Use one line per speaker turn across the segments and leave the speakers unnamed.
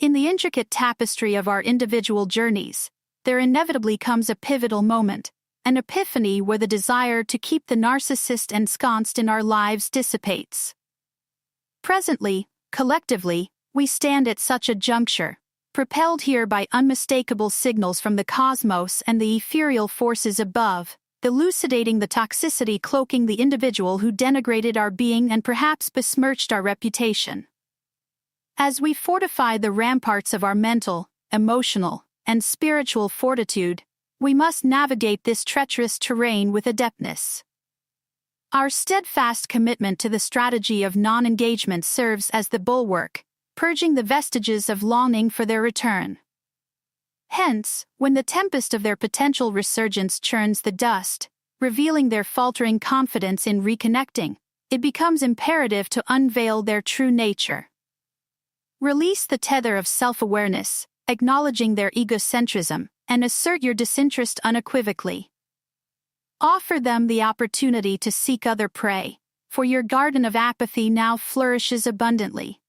In the intricate tapestry of our individual journeys, there inevitably comes a pivotal moment, an epiphany where the desire to keep the narcissist ensconced in our lives dissipates. Presently, collectively, we stand at such a juncture, propelled here by unmistakable signals from the cosmos and the ethereal forces above, elucidating the toxicity cloaking the individual who denigrated our being and perhaps besmirched our reputation. As we fortify the ramparts of our mental, emotional, and spiritual fortitude, we must navigate this treacherous terrain with adeptness. Our steadfast commitment to the strategy of non-engagement serves as the bulwark, purging the vestiges of longing for their return. Hence, when the tempest of their potential resurgence churns the dust, revealing their faltering confidence in reconnecting, it becomes imperative to unveil their true nature. Release the tether of self-awareness, acknowledging their egocentrism, and assert your disinterest unequivocally. Offer them the opportunity to seek other prey, for your garden of apathy now flourishes abundantly.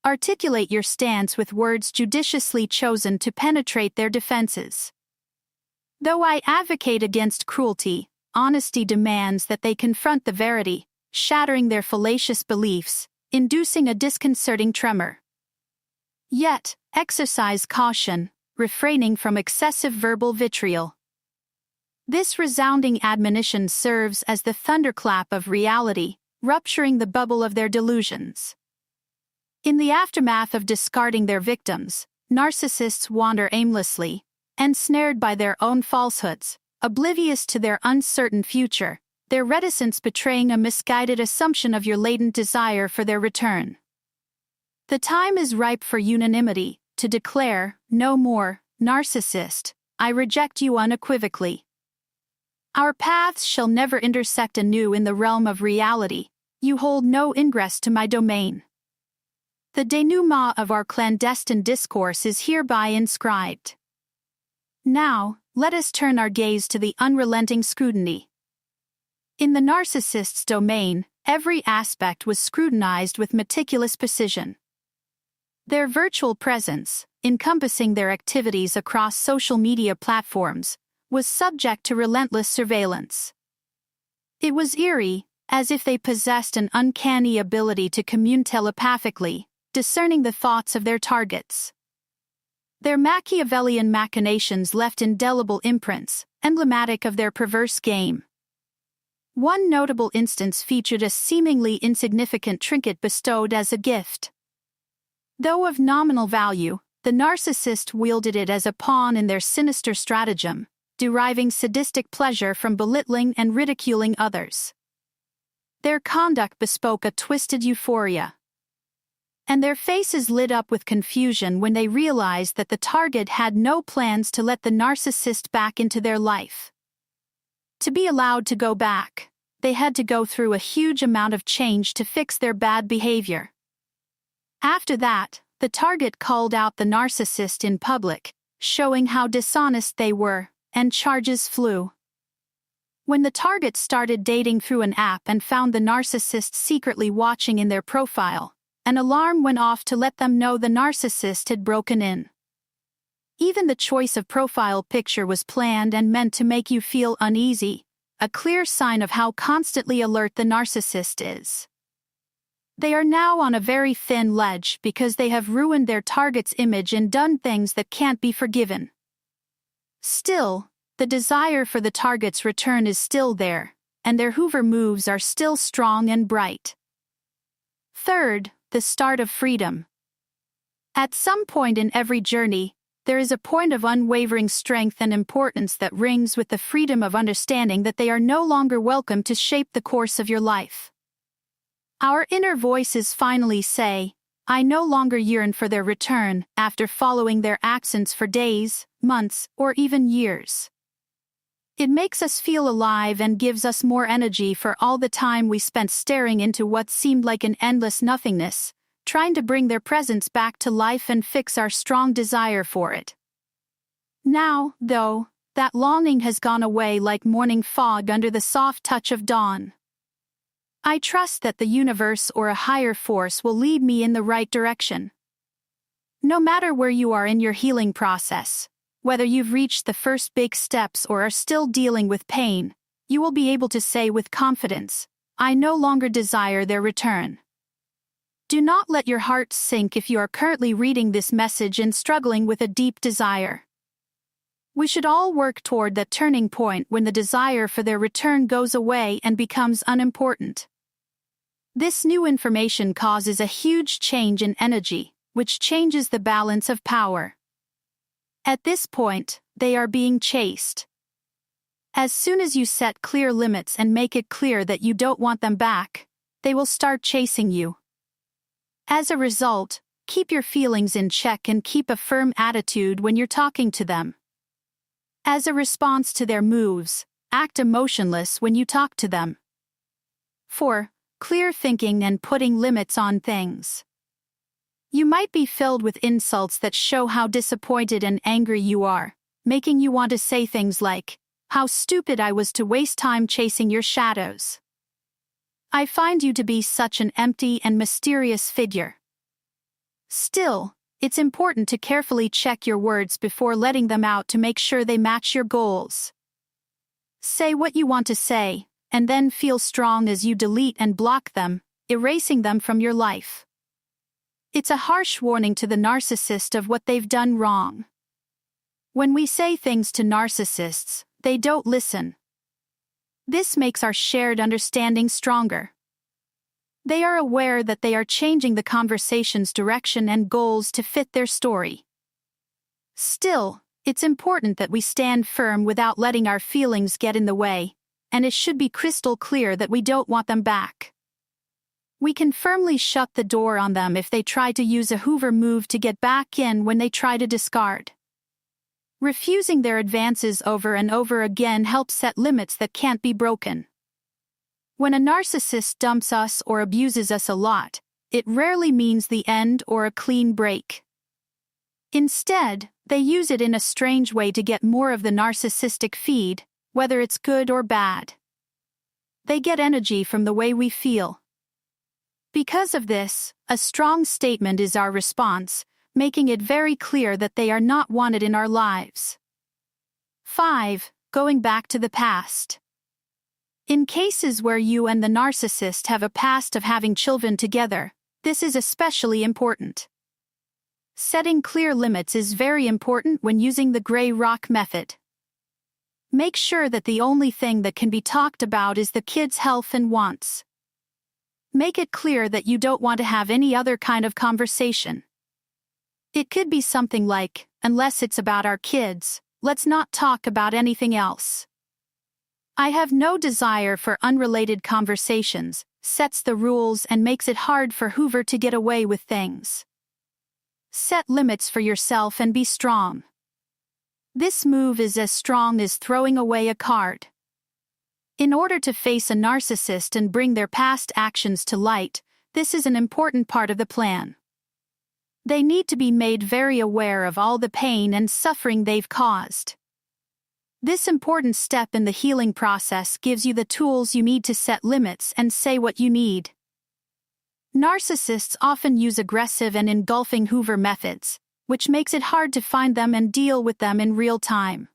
Articulate your stance with words judiciously chosen to penetrate their defenses. Though I advocate against cruelty, honesty demands that they confront the verity, shattering their fallacious beliefs, inducing a disconcerting tremor. Yet, exercise caution, refraining from excessive verbal vitriol. This resounding admonition serves as the thunderclap of reality, rupturing the bubble of their delusions. In the aftermath of discarding their victims, narcissists wander aimlessly, ensnared by their own falsehoods, oblivious to their uncertain future, their reticence betraying a misguided assumption of your latent desire for their return. The time is ripe for unanimity, to declare, no more, narcissist, I reject you unequivocally. Our paths shall never intersect anew in the realm of reality, you hold no ingress to my domain. The denouement of our clandestine discourse is hereby inscribed. Now, let us turn our gaze to the unrelenting scrutiny. In the narcissist's domain, every aspect was scrutinized with meticulous precision. Their virtual presence, encompassing their activities across social media platforms, was subject to relentless surveillance. It was eerie, as if they possessed an uncanny ability to commune telepathically, discerning the thoughts of their targets. Their Machiavellian machinations left indelible imprints, emblematic of their perverse game. One notable instance featured a seemingly insignificant trinket bestowed as a gift. Though of nominal value, the narcissist wielded it as a pawn in their sinister stratagem, deriving sadistic pleasure from belittling and ridiculing others. Their conduct bespoke a twisted euphoria. And their faces lit up with confusion when they realized that the target had no plans to let the narcissist back into their life. To be allowed to go back, they had to go through a huge amount of change to fix their bad behavior. After that, the target called out the narcissist in public, showing how dishonest they were, and charges flew. When the target started dating through an app and found the narcissist secretly watching in their profile, an alarm went off to let them know the narcissist had broken in. Even the choice of profile picture was planned and meant to make you feel uneasy, a clear sign of how constantly alert the narcissist is. They are now on a very thin ledge because they have ruined their target's image and done things that can't be forgiven. Still, the desire for the target's return is still there, and their Hoover moves are still strong and bright. Third, the start of freedom. At some point in every journey, there is a point of unwavering strength and importance that rings with the freedom of understanding that they are no longer welcome to shape the course of your life. Our inner voices finally say, I no longer yearn for their return after following their accents for days, months, or even years. It makes us feel alive and gives us more energy for all the time we spent staring into what seemed like an endless nothingness, trying to bring their presence back to life and fix our strong desire for it. Now, though, that longing has gone away like morning fog under the soft touch of dawn. I trust that the universe or a higher force will lead me in the right direction. No matter where you are in your healing process, whether you've reached the first big steps or are still dealing with pain, you will be able to say with confidence, "I no longer desire their return." Do not let your heart sink if you are currently reading this message and struggling with a deep desire. We should all work toward that turning point when the desire for their return goes away and becomes unimportant. This new information causes a huge change in energy, which changes the balance of power. At this point, they are being chased. As soon as you set clear limits and make it clear that you don't want them back, they will start chasing you. As a result, keep your feelings in check and keep a firm attitude when you're talking to them. As a response to their moves, act emotionless when you talk to them. 4. Clear thinking and putting limits on things. You might be filled with insults that show how disappointed and angry you are, making you want to say things like, "How stupid I was to waste time chasing your shadows. I find you to be such an empty and mysterious figure." Still, it's important to carefully check your words before letting them out to make sure they match your goals. Say what you want to say, and then feel strong as you delete and block them, erasing them from your life. It's a harsh warning to the narcissist of what they've done wrong. When we say things to narcissists, they don't listen. This makes our shared understanding stronger. They are aware that they are changing the conversation's direction and goals to fit their story. Still, it's important that we stand firm without letting our feelings get in the way, and it should be crystal clear that we don't want them back. We can firmly shut the door on them if they try to use a Hoover move to get back in when they try to discard. Refusing their advances over and over again helps set limits that can't be broken. When a narcissist dumps us or abuses us a lot, it rarely means the end or a clean break. Instead, they use it in a strange way to get more of the narcissistic feed, whether it's good or bad. They get energy from the way we feel. Because of this, a strong statement is our response, making it very clear that they are not wanted in our lives. 5. Going back to the past. In cases where you and the narcissist have a past of having children together, this is especially important. Setting clear limits is very important when using the gray rock method. Make sure that the only thing that can be talked about is the kid's health and wants. Make it clear that you don't want to have any other kind of conversation. It could be something like, "Unless it's about our kids, let's not talk about anything else." "I have no desire for unrelated conversations," sets the rules and makes it hard for Hoover to get away with things. Set limits for yourself and be strong. This move is as strong as throwing away a card. In order to face a narcissist and bring their past actions to light, this is an important part of the plan. They need to be made very aware of all the pain and suffering they've caused. This important step in the healing process gives you the tools you need to set limits and say what you need. Narcissists often use aggressive and engulfing Hoover methods, which makes it hard to find them and deal with them in real time.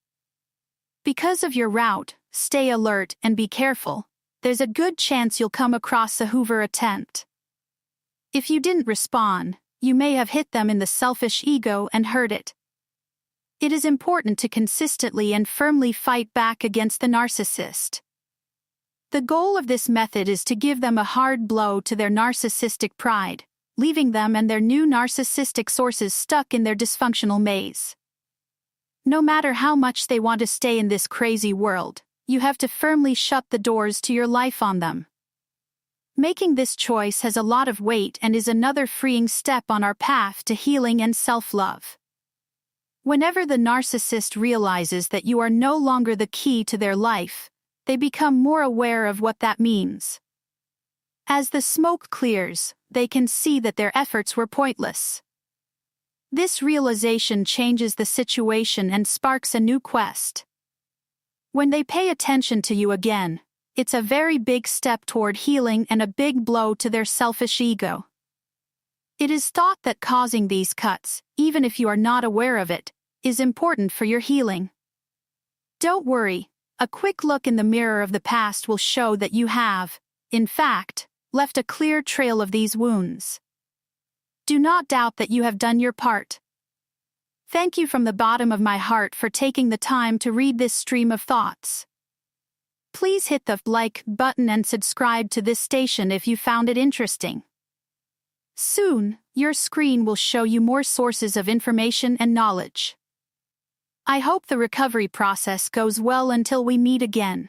Because of your route, stay alert and be careful. There's a good chance you'll come across a Hoover attempt. If you didn't respond, you may have hit them in the selfish ego and hurt it. It is important to consistently and firmly fight back against the narcissist. The goal of this method is to give them a hard blow to their narcissistic pride, leaving them and their new narcissistic sources stuck in their dysfunctional maze. No matter how much they want to stay in this crazy world, you have to firmly shut the doors to your life on them. Making this choice has a lot of weight and is another freeing step on our path to healing and self-love. Whenever the narcissist realizes that you are no longer the key to their life, they become more aware of what that means. As the smoke clears, they can see that their efforts were pointless. This realization changes the situation and sparks a new quest. When they pay attention to you again, it's a very big step toward healing and a big blow to their selfish ego. It is thought that causing these cuts, even if you are not aware of it, is important for your healing. Don't worry, a quick look in the mirror of the past will show that you have, in fact, left a clear trail of these wounds. Do not doubt that you have done your part. Thank you from the bottom of my heart for taking the time to read this stream of thoughts. Please hit the like button and subscribe to this station if you found it interesting. Soon, your screen will show you more sources of information and knowledge. I hope the recovery process goes well until we meet again.